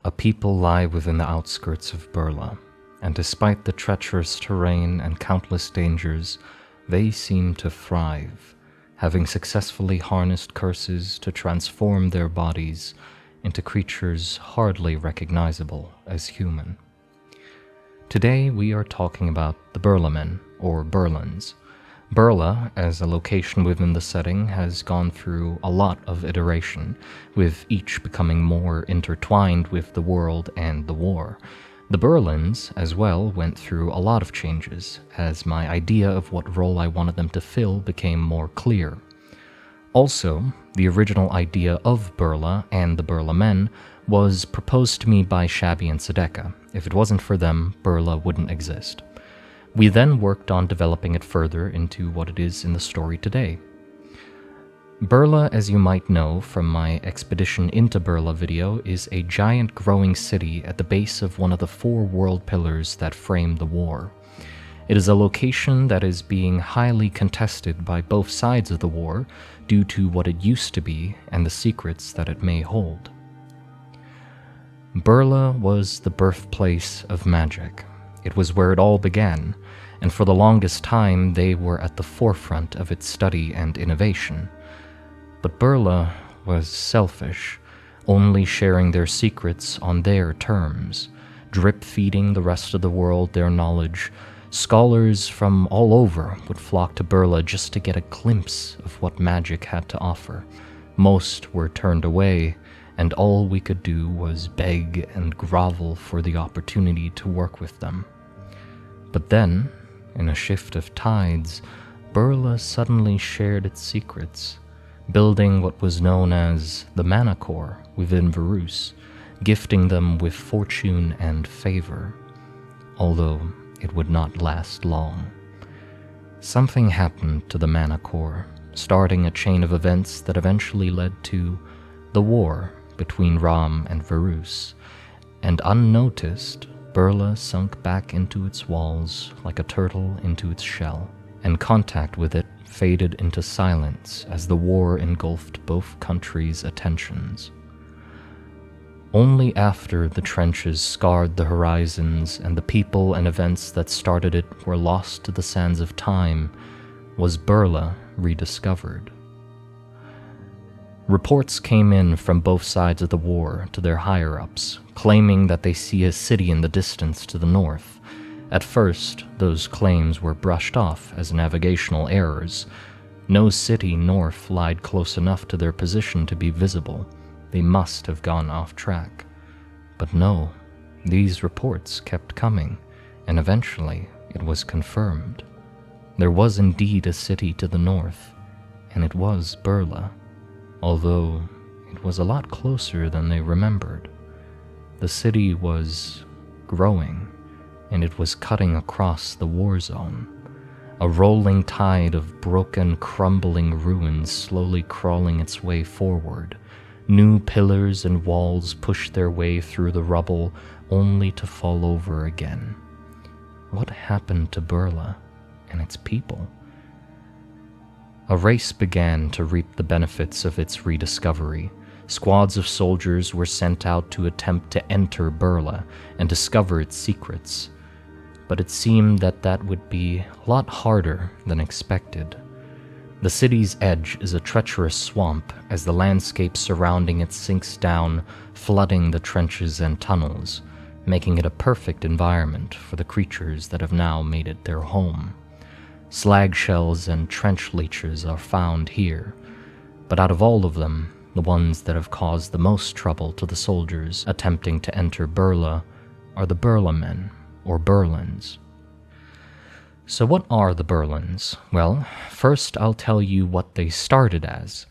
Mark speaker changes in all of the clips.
Speaker 1: A people lie within the outskirts of Burla, and despite the treacherous terrain and countless dangers, they seem to thrive, having successfully harnessed curses to transform their bodies into creatures hardly recognizable as human. Today we are talking about the Burlammen, or Burlans. Burla, as a location within the setting, has gone through a lot of iteration, with each becoming more intertwined with the world and the war. The Burlans, as well, went through a lot of changes, as my idea of what role I wanted them to fill became more clear. Also, the original idea of Burla and the Burlammen was proposed to me by Shabby and Sedeka. If it wasn't for them, Burla wouldn't exist. We then worked on developing it further into what it is in the story today. Burla, as you might know from my Expedition into Burla video, is a giant growing city at the base of one of the 4 world pillars that frame the war. It is a location that is being highly contested by both sides of the war due to what it used to be and the secrets that it may hold. Burla was the birthplace of magic. It was where it all began, and for the longest time they were at the forefront of its study and innovation. But Burla was selfish, only sharing their secrets on their terms, drip-feeding the rest of the world their knowledge. Scholars from all over would flock to Burla just to get a glimpse of what magic had to offer. Most were turned away, and all we could do was beg and grovel for the opportunity to work with them. But then, in a shift of tides, Burla suddenly shared its secrets, building what was known as the Mana Core within Varus, gifting them with fortune and favor, although it would not last long. Something happened to the Mana Core, starting a chain of events that eventually led to the war between Ram and Varus, and unnoticed, Burla sunk back into its walls like a turtle into its shell, and contact with it faded into silence as the war engulfed both countries' attentions. Only after the trenches scarred the horizons and the people and events that started it were lost to the sands of time was Burla rediscovered. Reports came in from both sides of the war to their higher-ups, claiming that they see a city in the distance to the north. At first, those claims were brushed off as navigational errors. No city north lied close enough to their position to be visible. They must have gone off track. But no, these reports kept coming, and eventually it was confirmed. There was indeed a city to the north, and it was Burla, although it was a lot closer than they remembered. The city was growing, and it was cutting across the war zone, a rolling tide of broken, crumbling ruins slowly crawling its way forward. New pillars and walls pushed their way through the rubble, only to fall over again. What happened to Burla and its people? A race began to reap the benefits of its rediscovery. Squads of soldiers were sent out to attempt to enter Burla and discover its secrets. But it seemed that would be a lot harder than expected. The city's edge is a treacherous swamp as the landscape surrounding it sinks down, flooding the trenches and tunnels, making it a perfect environment for the creatures that have now made it their home. Slag shells and trench leeches are found here, but out of all of them, the ones that have caused the most trouble to the soldiers attempting to enter Burla are the Burlammen, or Burlans. So what are the Burlans? Well, first I'll tell you what they started as.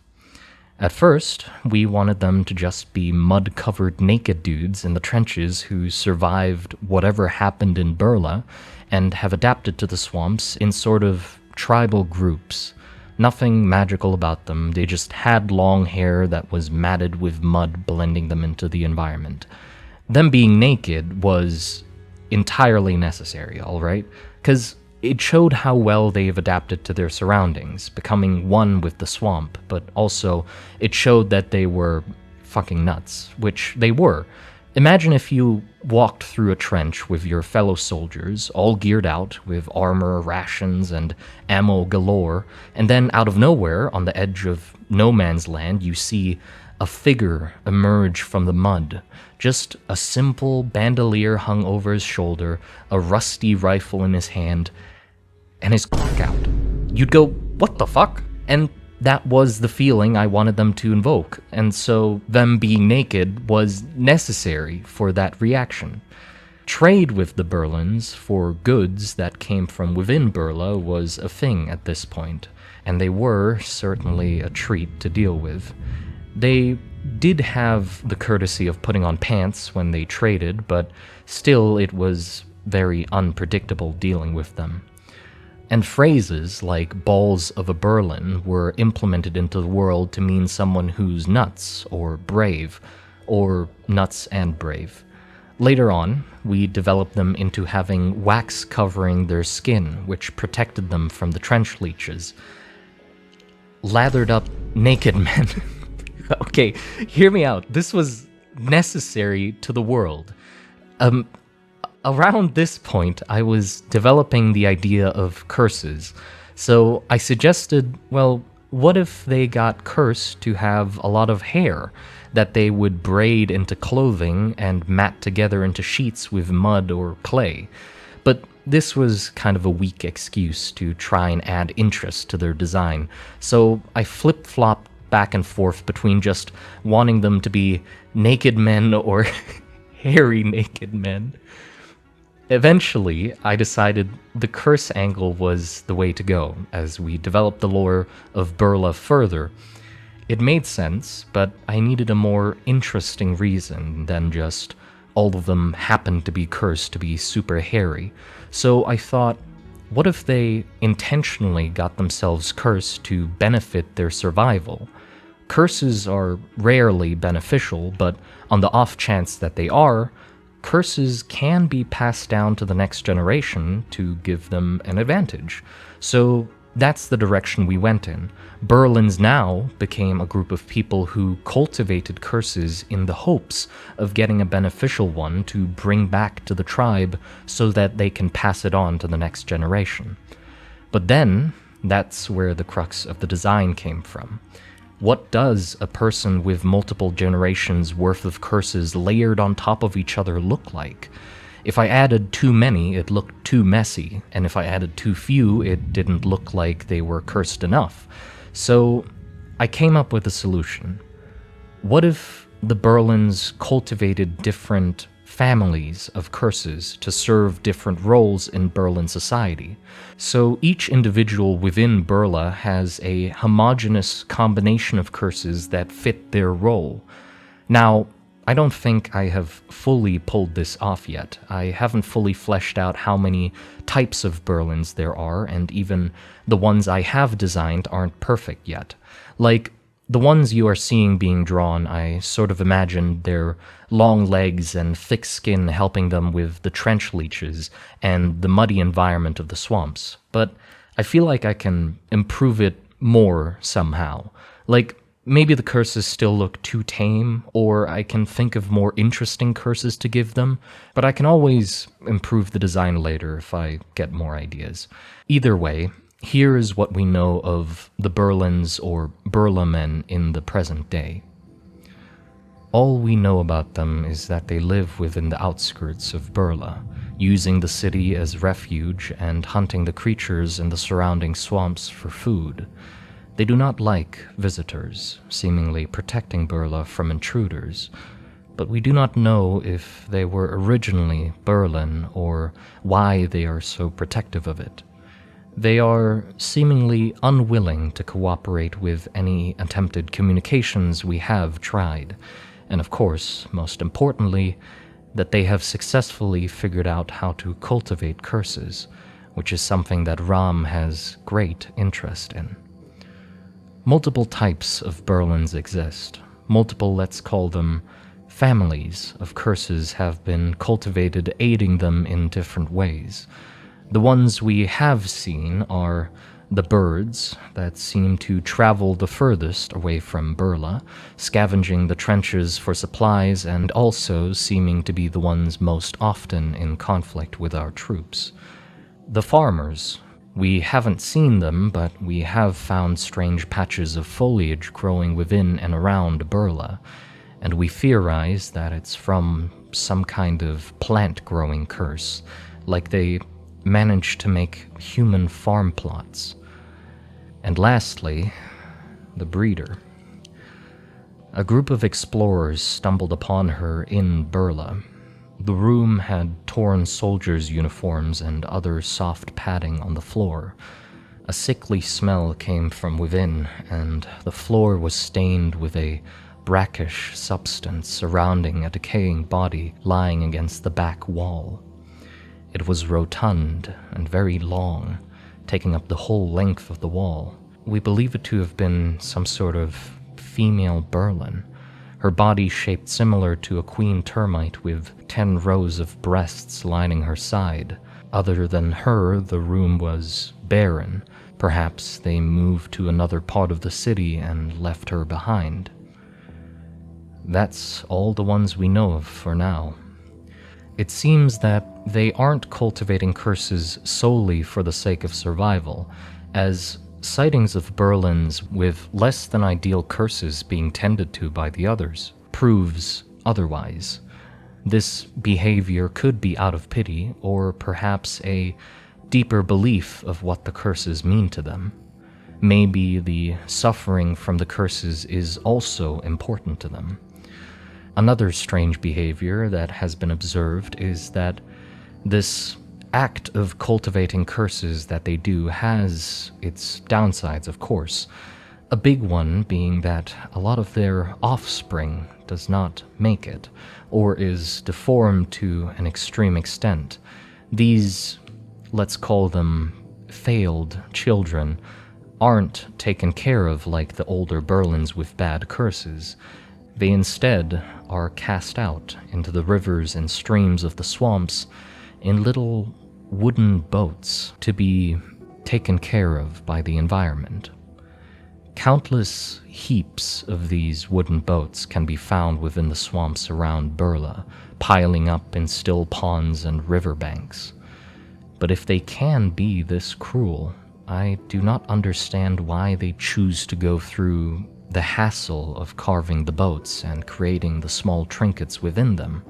Speaker 1: At first, we wanted them to just be mud-covered naked dudes in the trenches who survived whatever happened in Burla and have adapted to the swamps in sort of tribal groups. Nothing magical about them, they just had long hair that was matted with mud blending them into the environment. Them being naked was entirely necessary, alright? Because it showed how well they've adapted to their surroundings, becoming one with the swamp, but also it showed that they were fucking nuts, which they were. Imagine if you walked through a trench with your fellow soldiers, all geared out with armor, rations, and ammo galore, and then out of nowhere, on the edge of no man's land, you see a figure emerge from the mud. Just a simple bandolier hung over his shoulder, a rusty rifle in his hand, and his cock out. You'd go, what the fuck? And that was the feeling I wanted them to invoke, and so them being naked was necessary for that reaction. Trade with the Burlans for goods that came from within Burla was a thing at this point, and they were certainly a treat to deal with. They did have the courtesy of putting on pants when they traded, but still it was very unpredictable dealing with them. And phrases like balls of a Burlan were implemented into the world to mean someone who's nuts or brave, or nuts and brave. Later on, we developed them into having wax covering their skin, which protected them from the trench leeches. Lathered up naked men. Okay, hear me out. This was necessary to the world. Around this point, I was developing the idea of curses, so I suggested, well, what if they got cursed to have a lot of hair that they would braid into clothing and mat together into sheets with mud or clay? But this was kind of a weak excuse to try and add interest to their design, so I flip-flopped back and forth between just wanting them to be naked men or hairy naked men. Eventually, I decided the curse angle was the way to go, as we developed the lore of Burla further. It made sense, but I needed a more interesting reason than just all of them happened to be cursed to be super hairy. So I thought, what if they intentionally got themselves cursed to benefit their survival? Curses are rarely beneficial, but on the off chance that they are, curses can be passed down to the next generation to give them an advantage. So that's the direction we went in. Burlans now became a group of people who cultivated curses in the hopes of getting a beneficial one to bring back to the tribe so that they can pass it on to the next generation. But then, that's where the crux of the design came from. What does a person with multiple generations worth of curses layered on top of each other look like? If I added too many, it looked too messy, and if I added too few, it didn't look like they were cursed enough. So I came up with a solution. What if the Burlans cultivated different families of curses to serve different roles in Burlan society? So each individual within Burla has a homogeneous combination of curses that fit their role. Now, I don't think I have fully pulled this off yet. I haven't fully fleshed out how many types of Burlans there are, and even the ones I have designed aren't perfect yet. Like, the ones you are seeing being drawn, I sort of imagined their long legs and thick skin helping them with the trench leeches and the muddy environment of the swamps. But I feel like I can improve it more somehow. Like, maybe the curses still look too tame, or I can think of more interesting curses to give them, but I can always improve the design later if I get more ideas. Either way, here is what we know of the Burlans or Burlammen in the present day. All we know about them is that they live within the outskirts of Burla, using the city as refuge and hunting the creatures in the surrounding swamps for food. They do not like visitors, seemingly protecting Burla from intruders, but we do not know if they were originally Burlan or why they are so protective of it. They are seemingly unwilling to cooperate with any attempted communications we have tried, and of course, most importantly, that they have successfully figured out how to cultivate curses, which is something that Ram has great interest in. Multiple types of Burlans exist. Multiple, let's call them, families of curses have been cultivated, aiding them in different ways. The ones we have seen are The birds that seem to travel the furthest away from Burla, scavenging the trenches for supplies and also seeming to be the ones most often in conflict with our troops. The farmers, we haven't seen them, but we have found strange patches of foliage growing within and around Burla, and we theorize that it's from some kind of plant-growing curse, like they managed to make human farm plots. And lastly, the breeder. A group of explorers stumbled upon her in Burla. The room had torn soldiers' uniforms and other soft padding on the floor. A sickly smell came from within, and the floor was stained with a brackish substance surrounding a decaying body lying against the back wall. It was rotund and very long, taking up the whole length of the wall. We believe it to have been some sort of female Burlan, her body shaped similar to a queen termite with 10 rows of breasts lining her side. Other than her, the room was barren. Perhaps they moved to another part of the city and left her behind. That's all the ones we know of for now. It seems that they aren't cultivating curses solely for the sake of survival, as sightings of Burlans with less than ideal curses being tended to by the others proves otherwise. This behavior could be out of pity, or perhaps a deeper belief of what the curses mean to them. Maybe the suffering from the curses is also important to them. Another strange behavior that has been observed is that this act of cultivating curses that they do has its downsides, of course. A big one being that a lot of their offspring does not make it, or is deformed to an extreme extent. These, let's call them failed children, aren't taken care of like the older Burlans with bad curses. They instead are cast out into the rivers and streams of the swamps in little wooden boats to be taken care of by the environment. Countless heaps of these wooden boats can be found within the swamps around Burla, piling up in still ponds and riverbanks. But if they can be this cruel, I do not understand why they choose to go through the hassle of carving the boats and creating the small trinkets within them.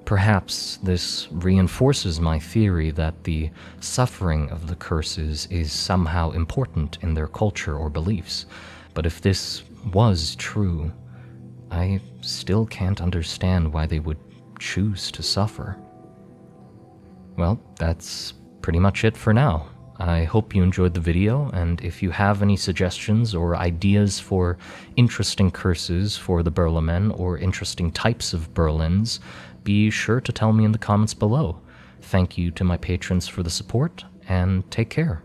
Speaker 1: Perhaps this reinforces my theory that the suffering of the curses is somehow important in their culture or beliefs. But if this was true, I still can't understand why they would choose to suffer. Well, that's pretty much it for now. I hope you enjoyed the video, and if you have any suggestions or ideas for interesting curses for the Burlammen or interesting types of Burlans, be sure to tell me in the comments below. Thank you to my patrons for the support, and take care.